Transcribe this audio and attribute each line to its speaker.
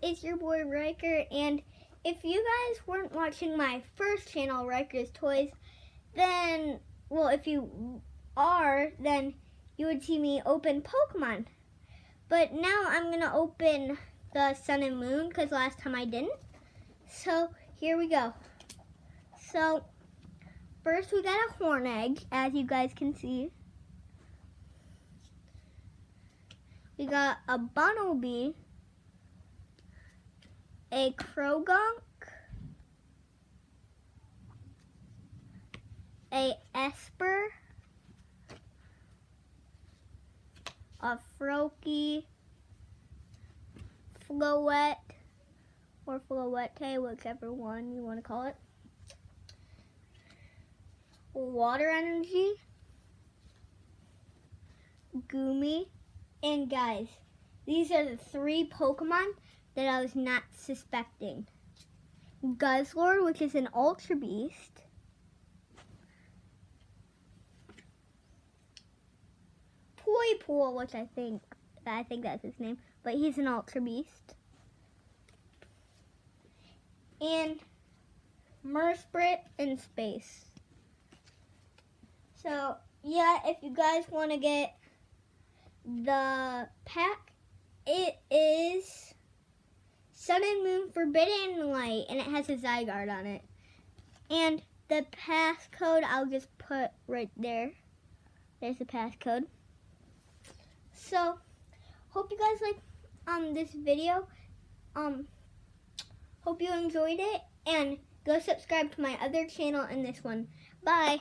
Speaker 1: it's your boy Riker, and if you guys weren't watching my first channel, Riker's Toys, then, well, if you are, then you would see me open Pokemon. But now I'm going to open the Sun and Moon, because last time I didn't. So, here we go. So, first we got a horn egg, as you guys can see. We got a Bunnelby, a Krogunk, a Esper, a Froakie, Floette, or Floette, whichever one you want to call it, Water Energy, Goomy, and guys, these are the 3 Pokemon that I was not suspecting. Guzzlord, which is an Ultra Beast. Pool, which I think that's his name, but he's an Ultra Beast. And Mursprit in space. So, yeah, if you guys want to get the pack, it is Sun and Moon Forbidden Light, and it has a Zygarde on it. And the passcode I'll just put right there. There's the passcode. So, hope you guys like this video. Hope you enjoyed it, and go subscribe to my other channel and this one. Bye.